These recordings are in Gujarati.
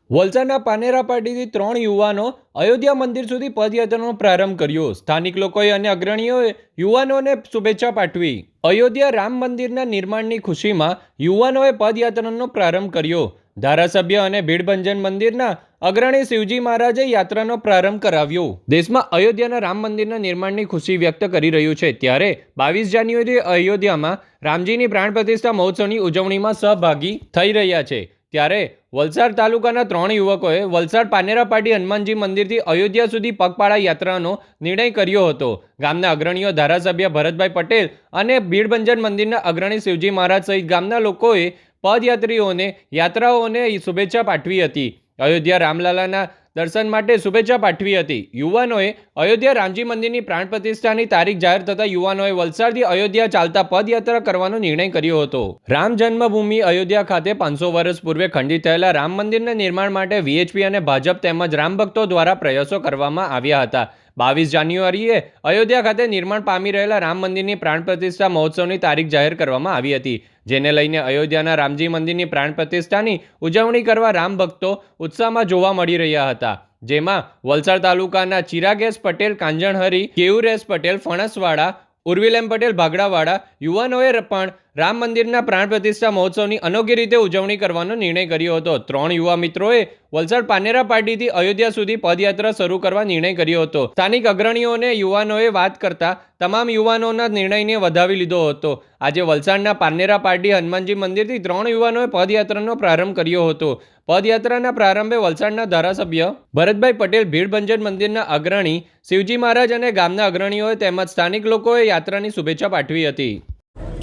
વલસાડના પાનેરા પાટીથી 3 યુવાનો અયોધ્યા મંદિર સુધી પદયાત્રાનો પ્રારંભ કર્યો. સ્થાનિક લોકોએ અને અગ્રણીઓએ યુવાનોને શુભેચ્છા પાઠવી. અયોધ્યા રામ મંદિરના નિર્માણની ખુશીમાં યુવાનોએ પદયાત્રાનો પ્રારંભ કર્યો. ધારાસભ્ય અને ભીડભંજન મંદિરના અગ્રણી શિવજી મહારાજે યાત્રાનો પ્રારંભ કરાવ્યો. દેશમાં અયોધ્યાના રામ મંદિરના નિર્માણની ખુશી વ્યક્ત કરી રહ્યું છે, ત્યારે 22 જાન્યુઆરીએ અયોધ્યામાં રામજીની પ્રાણ પ્રતિષ્ઠા મહોત્સવની ઉજવણીમાં સહભાગી થઈ રહ્યા છે. ત્યારે વલસાડ તાલુકાના 3 યુવકોએ વલસાડ પાનેરા પાટી હનુમાનજી મંદિરથી અયોધ્યા સુધી પગપાળા યાત્રાનો નિર્ણય કર્યો હતો. ગામના અગ્રણીઓ, ધારાસભ્ય ભરતભાઈ પટેલ અને ભીડભંજન મંદિરના અગ્રણી શિવજી મહારાજ સહિત ગામના લોકોએ પદયાત્રીઓને યાત્રાઓને શુભેચ્છા પાઠવી હતી. અયોધ્યા રામલાલાના દર્શન માટે શુભેચ્છા પાઠવી હતી. યુવાનોએ અયોધ્યા રામજી મંદિરની પ્રાણ પ્રતિષ્ઠાની તારીખ જાહેર થતાં યુવાનોએ વલસાડથી અયોધ્યા ચાલતા પદયાત્રા કરવાનો નિર્ણય કર્યો હતો. રામ જન્મભૂમિ અયોધ્યા ખાતે 500 વર્ષ પૂર્વે ખંડિત થયેલા રામ મંદિરના નિર્માણ માટે વીએચપી અને ભાજપ તેમજ રામ ભક્તો દ્વારા પ્રયાસો કરવામાં આવ્યા હતા. 22 જાન્યુઆરીએ અયોધ્યા ખાતે નિર્માણ પામી રહેલા રામ મંદિરની પ્રાણ પ્રતિષ્ઠા મહોત્સવની તારીખ જાહેર કરવામાં આવી હતી, જેને લઈને અયોધ્યાના રામજી મંદિરની પ્રાણ પ્રતિષ્ઠાની ઉજવણી કરવા રામ ભક્તો ઉત્સાહમાં જોવા મળી રહ્યા હતા. જેમાં વલસાડ તાલુકાના ચિરાગ એસ પટેલ કાંજણહરી, કેયુર એસ પટેલ ફણસવાડા, ઉર્વિલ પટેલ ભાગડાવાડા યુવાનોએ પણ રામ મંદિરના પ્રાણ પ્રતિષ્ઠા મહોત્સવની અનોખી રીતે ઉજવણી કરવાનો નિર્ણય કર્યો હતો. 3 યુવા મિત્રોએ વલસાડ પાનેરા પાટીથી અયોધ્યા સુધી પદયાત્રા શરૂ કરવા નિર્ણય કર્યો હતો. સ્થાનિક અગ્રણીઓને યુવાનોએ વાત કરતા તમામ યુવાનોના નિર્ણયને વધાવી લીધો હતો. આજે વલસાડના પાનેરા પાટી હનુમાનજી મંદિરથી 3 યુવાનોએ પદયાત્રાનો પ્રારંભ કર્યો હતો. પદયાત્રાના પ્રારંભે વલસાડના ધારાસભ્ય ભરતભાઈ પટેલ, ભીડભંજન મંદિરના અગ્રણી શિવજી મહારાજ અને ગામના અગ્રણીઓએ તેમજ સ્થાનિક લોકોએ યાત્રાની શુભેચ્છા પાઠવી હતી.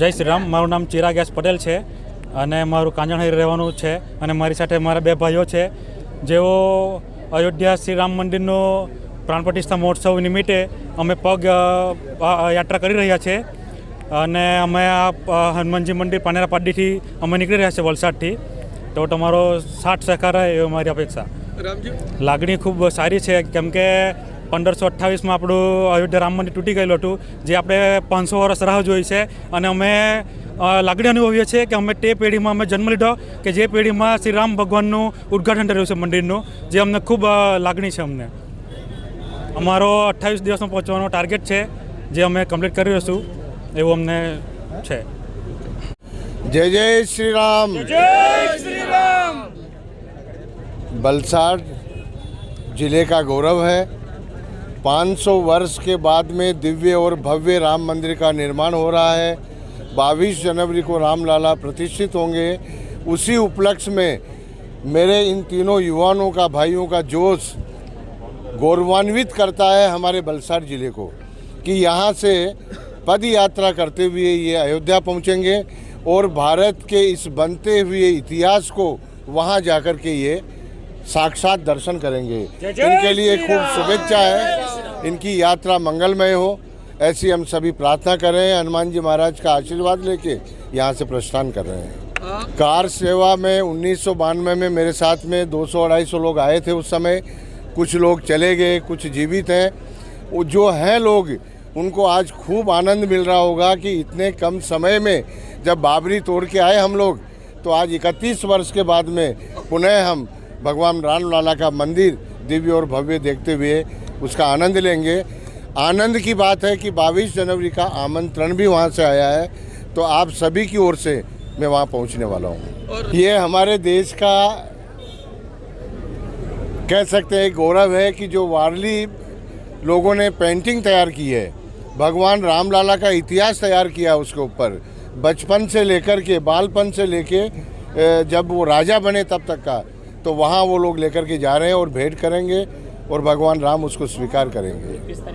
જય શ્રી રામ. મારું નામ ચિરાગ એસ પટેલ છે અને મારું કાંજણહરી રહેવાનું છે અને મારી સાથે મારા 2 ભાઈઓ છે, જેઓ અયોધ્યા શ્રી રામ મંદિરનો પ્રાણ પ્રતિષ્ઠા મહોત્સવ નિમિત્તે અમે પગ યાત્રા કરી રહ્યા છે અને અમે આ હનુમાનજી મંદિર પાનેરા પાટીથી અમે નીકળી રહ્યા છે વલસાડથી. તો તમારો સાથ સહકાર રહે એવી મારી અપેક્ષા. લાગણી ખૂબ સારી છે, કેમ કે 1528માં આપણું અયોધ્યા રામ મંદિર તૂટી ગયેલું હતું, જે આપણે 500 વર્ષ રાહ જોઈ છે અને અમે લાગણી અનુભવીએ છીએ કે અમે તે પેઢીમાં અમે જન્મ લીધો કે જે પેઢીમાં શ્રી રામ ભગવાનનું ઉદ્ઘાટન થયું છે મંદિરનું, જે અમને ખૂબ લાગણી છે. અમને અમારો 28 દિવસમાં પહોંચવાનો ટાર્ગેટ છે, જે અમે કમ્પ્લીટ કરી રહીશું એવું અમને છે. जय जय श्री राम. जय श्री राम. वलसाड जिले का गौरव है. 500 वर्ष के बाद में दिव्य और भव्य राम मंदिर का निर्माण हो रहा है. 22 जनवरी को रामलाला प्रतिष्ठित होंगे. उसी उपलक्ष्य में मेरे इन तीनों युवानों का, भाइयों का जोश गौरवान्वित करता है हमारे वलसाड जिले को कि यहाँ से पद यात्रा करते हुए ये अयोध्या पहुँचेंगे और भारत के इस बनते हुए इतिहास को वहाँ जाकर के ये साक्षात दर्शन करेंगे. इनके लिए खूब शुभेच्छा है. इनकी यात्रा मंगलमय हो, ऐसी हम सभी प्रार्थना कर रहे हैं. हनुमान जी महाराज का आशीर्वाद लेके यहाँ से प्रस्थान कर रहे हैं. कार सेवा में 1992 में मेरे साथ में 200-250 लोग आए थे. उस समय कुछ लोग चले गए, कुछ जीवित हैं. वो जो हैं लोग, उनको आज खूब आनंद मिल रहा होगा कि इतने कम समय में जब बाबरी तोड़ के आए हम लोग, तो आज 31 वर्ष के बाद में पुनः हम भगवान रामलाला का मंदिर दिव्य और भव्य देखते हुए उसका आनंद लेंगे. आनंद की बात है कि 22 जनवरी का आमंत्रण भी वहाँ से आया है, तो आप सभी की ओर से मैं वहाँ पहुँचने वाला हूँ. ये हमारे देश का कह सकते हैं गौरव है कि जो वारली लोगों ने पेंटिंग तैयार की है, भगवान रामलाला का इतिहास तैयार किया उसके ऊपर, बचपन से लेकर के, बालपन से लेके जब वो राजा बने तब तक का, तो वहाँ वो लोग लेकर के जा रहे हैं और भेंट करेंगे और भगवान राम उसको स्वीकार करेंगे.